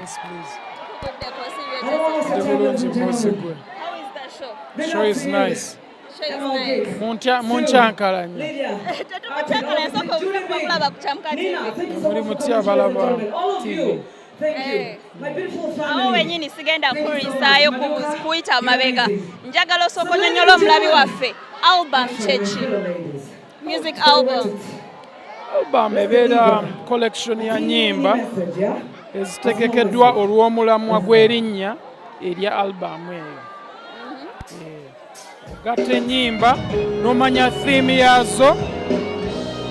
Yes, please. How is the show? Show is nice. Show is nice. Munchankalanya. Tetukuchankalanya soko kulaba kuchamka TV. Muri mutya balaba TV. Awo wenyini sigenda kulisaayo kuyita amabega. Njagala osooka onyonyola omulabi waffe. Album chechi. Music album. Album ebeera collection ya nnyimba ezitegekeddwa olw'omulamwa gw'erinnya erya album eyo. Ogatta ennyimba n'omanya theme yazo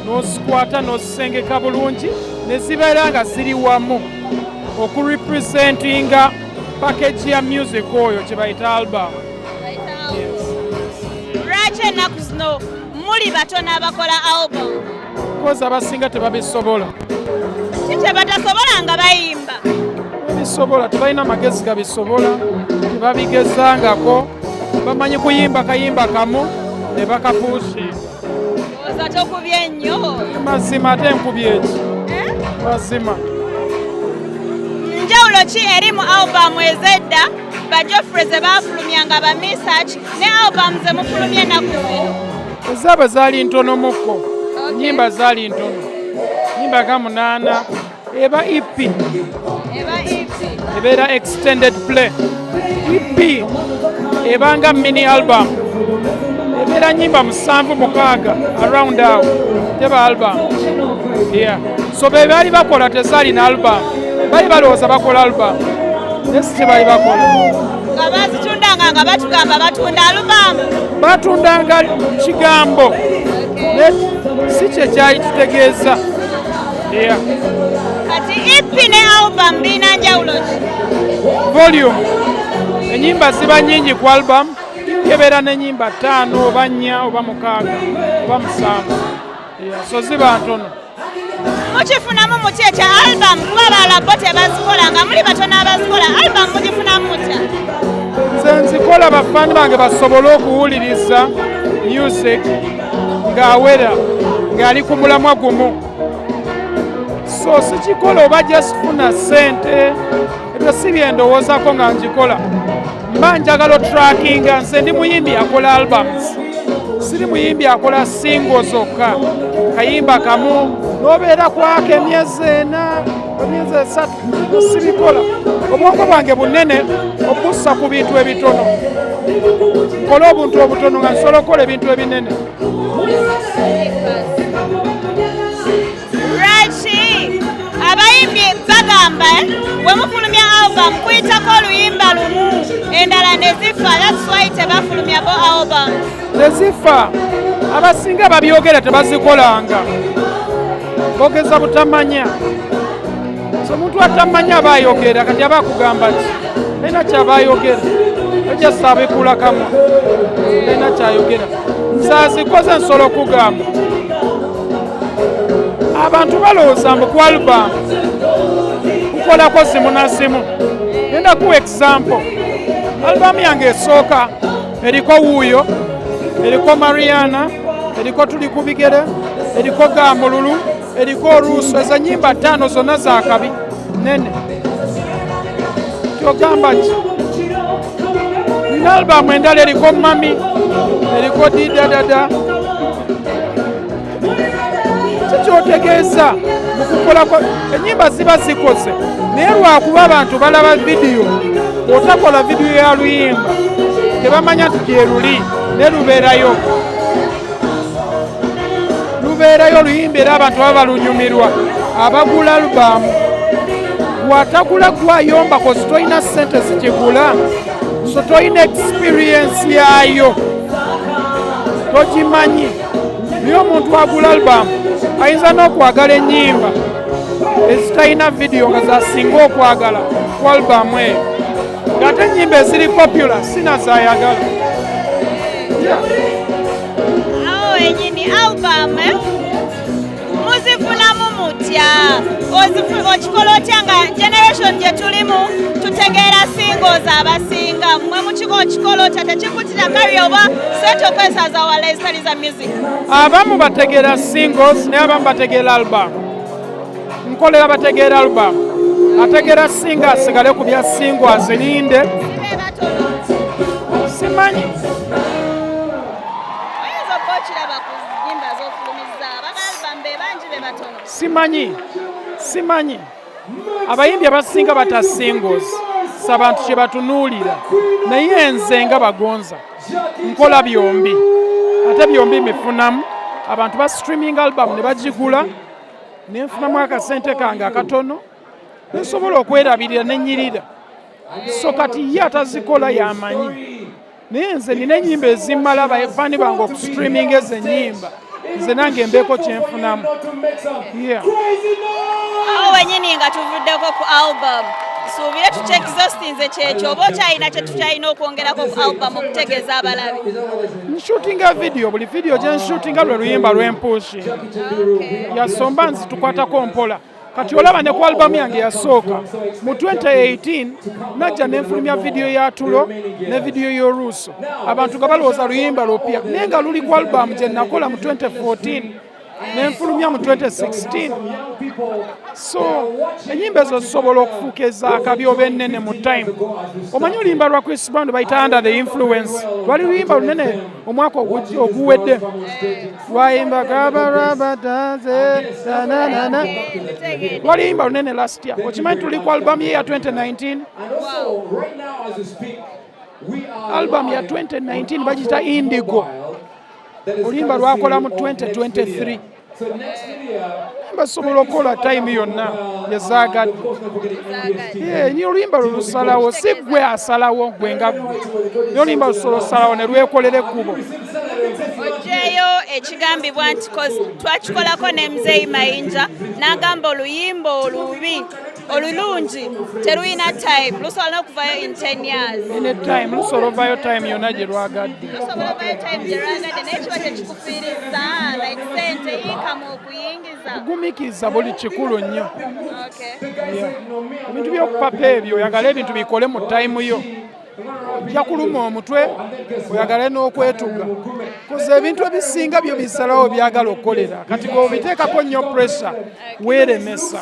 n'ozikwata n'ozisengeka bulungi ne zibeera nga ziri wamu okurepresentinga package ya music oyo kye bayita album. Lwaki ennaku zino muli batono abakola album? Kozi abasinga tebabisobola. Kiki batasobola nga bayimba? Babisobola, tebalina magezi gabisobola, tebabigezangako, bamanyi kuyimba kayimba kamu ne bakapuusinga. Oza tokubye nnyo. Mazima ate nkubye eki? Mazima. Njawulo ki eri mu album ez'edda ba Geoffrey ze baafulumyanga ba Misach ne album ze mufulumye ennaku zino? Ezaabwe zaali ntono mukko. Nyimba zaali ntono. Nyimba ga 8 eba EP. Ebeera extended play. EP ebanga mini album. Ebeera nyimba 7-6 around awo. Teba album. Yeah. So be baali bakola tezaali na album. Bali balowooza bakola album. Nesi tebaali bakola. Nga bazitundanga nga batugamba batunda album. Batundanga kigambo. Si kye kyali kitegeeza. Kati EP ne album birina njawulo ki? Volume. Ennyimba ziba nnyingi ku album. Ebeera n'ennyimba 5 oba 4 oba 6 oba 7. So ziba ntono. Mukifunamu muti ekya album kuba balala bo tebazikola nga muli batono abazikola album mugifunamu mutya? Nze nzikola bafaani bange basobole okuwuliriza music ng'awera ng'ali ku mulamwa gumu. So sikikola oba just funa ssente, ebyo si byendowoozaako nga ngikola. Mba njagala otrackinga, nze ndi muyimbi akola albums. Siri muyimbi akola single zokka. Kayimba kamu n'obeera kwaka emyezi 4, emyezi 3, sibikola. Obwongo bwange bunene obussa ku bintu ebitono. Nkola obuntu obutono nga nsobola okukola ebintu ebinene. Lwaki abayimbi bagamba we mufulumya album kuyitako oluyimba lumu endala ne zifa, that's why tebafulumyako album. Tezifa, abasinga babyogera tebazikolanga. Bogeza butamanya. So omuntu atamanya aba ayogera kati aba akugamba ki? Alina kyaba ayogera. Ejja sabikula kamwe. Alina kyayogera. Nze azikoze nsobola okugamba. Abantu balowooza mbu ku album kukolako zimu na zimu. Ngenda kuwa example. Album yange esooka eriko Wuuyo, eriko Mariana, eriko Tuli ku bigere, eriko Gamululu, eriko Oluuso. Ezo nnyimba 5 zonna za kabi nene. Kyogamba ki? Nina album endala eriko Mami, eriko Didadada. Kikyotegeeza mu kukolako ennyimba ziba zikoze naye lwakuba abantu balaba vidiyo, otakola vidiyo ya luyimba tebamanya nti gye luli ne lubeerayo oluyimba era abantu baba balunyumirwa. Abagula alubamu gwatagula gwayomba kozi tolina ssente zikigula, so tolina experience yayo, togimanyi. Naye omuntu agula alubamu ayinza n'okwagala ennyimba ezitalina vidiyo nga zasinga okwagala ku alubamu eyo, ng'ate ennyimba eziri popular sina zayagala. Awo enyini album muzifunamu mutya? Okikola otya nga generation gye tulimu tutegeera singles abasinga mmwe okikola otya tekikutira kari oba sente okwesaza wala ezitali za music? Abamu bategeera singles naye abamu bategeera album. Nkolera bategeera album. ategera singa asigale ku bya singo azirinde. Simanyi. Simanyi. Abayimbi abasinga bata singles sabantu kye batunuulira naye nze nga bagonza nkola byombi ate byombi mifunamu abantu ba streaming album ne bagigula nenfunamu akasente kange akatono nsobola okwerabirira nenyirira so kati ye atazikola yamanyi naye nze nina ennyimba ezimmala bafani bange okustreaming ezo ennyimba nze nange mbeeko kyenfunamu. Awo wenyini nga tuvuddeko ku album suubire tukyexhaustinze kyekyo oba okyalina kye tukyalina okwongerako ku album okutegeeza abalabi? Nshootinga video buli video gye nshootinga lwe luyimba lwempushi yasomba nzitukwatako mpola kati olaba ne ku album yange yasooka mu 2018 najja nenfulumya video ya Tulo ne video y'Oluuso abantu nga balowooza luyimba lupya naye nga luli ku album gye nakola mu 2014 nenfulumya mu 2016 so enyimba ezo zisobola okufuuka ez'akabi oba ennene mu time. Omanyi oluyimba lwa Chris Brown bayita Under the Influence lwali luyimba lunene omwaka oguwedde lwayimba gabarabadaze nanana lwali yimba lunene last year. Okimanyi tuli ku album ye ya 2019 album ya 2019 bagita Indigo oluyimba lwakola mu 2023 basobola okukola time yonna yazaagadde ni oluyimba lulusalawo si gwe asalawo gwe nga gwe ni oluyimba lusobola osalawo ne lwekolera ekkubo. Oggyeyo ekigambibwa nti twakikolako ne Muzeeyi Mayinja n'agamba oluyimba olubi olulungi teruyina time lusobola n'okuvayo in 10 years. Ine time lusobola ovayo time yonna gye lwagadde. Lusobola ovayo time gye lwagadde naye kiba tekikufiiriza like sente yinkamu okuyingiza. Gumiikiriza buli kikulu nnyo. Ebintu by'okupapa ebyo oyagala ebintu bikole mu time yo. Ojja kuluma omutwe oyagale n'okwetuga koze ebintu ebisinga byo bisalawo byagala okukolera kati bw'obiteekako nnyo pressure weeremesa.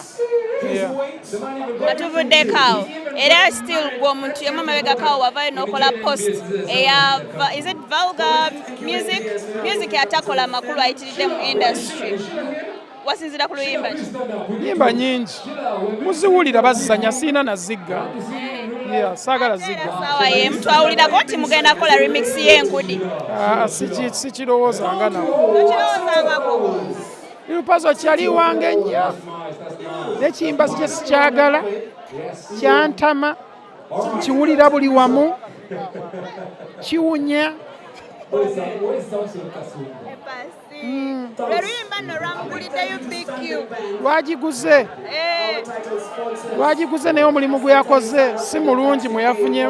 Batuvuddeko era still gwomuntu yemu amabegako wavayo n'okola post eya is it vulgar music yatakola makulu ayitiridde mu industry wasinzira ku luyimba nyimba nyingi muziwulira bazizanya siina nazigga saagala zigga sawa ye mtu awulirako nti mugenda kola remix y'enkudi sikirowoozanga nawo Lupazo kyali wange nnyo n'ekiyimba kye sikyagala kyantama nkiwulira buli wamu kiwunya. Lwagiguze naye omulimu gwe yakoze si mulungi mweyafunye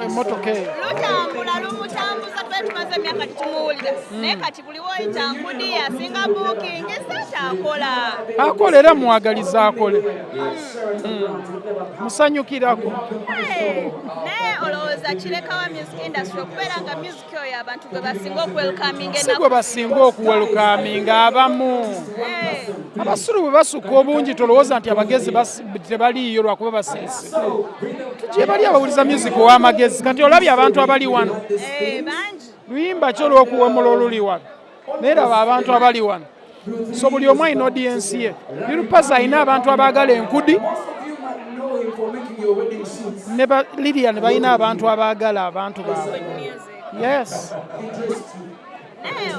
emmotoka eyo. Lutambula lumutambuza twe tumaze emyaka tumuwulira naye kati buli woyita nkudi asinga booking akola. Akola era muwagaliza akole. Musanyukirako. Naye olowooza kirekawa music industry okubeera nga music oyo abantu gwe basinga okwelkaminga si gwe basinga okuwelkaminga abamu. Abasulu bwe basukka obungi tolowooza nti abagezi tebaliiyo lwakuba basirise. Tugye bali abawuliza music ow'amagezi kati olabye abantu abali wano. Luyimba kyo olw'okuwemula oluli wano naye laba abantu abali wano. So buli omu alina audience ye. Lupazo alina abantu abaagala enkudi ne Lydia ne balina abantu abaagala abantu baabwe. Yes.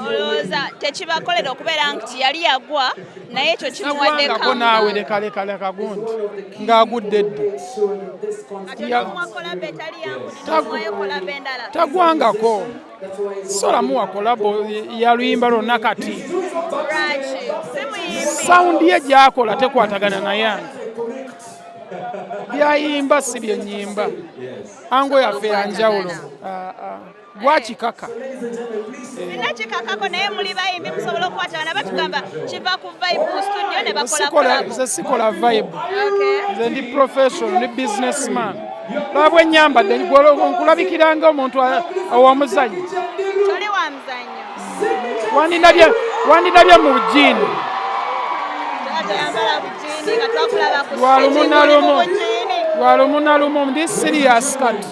Olowooza tekibakolera okubeera nti yali yagwa naye ekyo kimuwadde kangako naawe lekaleka gundi ng'agudde dda tagwangako solamu wakolabo yaluyimba lwonna kati sawundi ye gy'akola tekwatagana nayange byayimba si byennyimba ango yaffe yanjawulo gwakikaka sinakikakako naye muli bayimbi musobola okukwatagana batugamba kiva ku vibe mu studio ne bakola nze sikola vibe nze ndi professional ndi businessman lwabwe nyambadde nkulabikiranga omuntu owamuzanyo toli wa muzanyo wandinabye mu bujiini nga twakulaba ku lwalumu ndi serious kati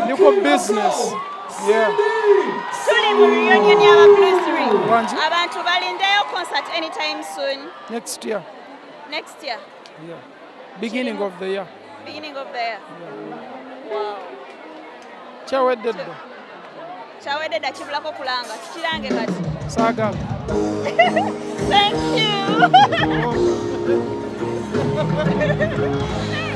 ndi ku business. Yeah. Tuli mu reunion y'aba Blues 3. Wanji? Abantu balindeyo concert anytime soon. Next year. Next year. Yeah. Beginning of the year. Beginning of the year. Wow. Kyawedde dda. Kyawedde dda kibulako kulanga. Tukirange kati. Saagala. Thank you.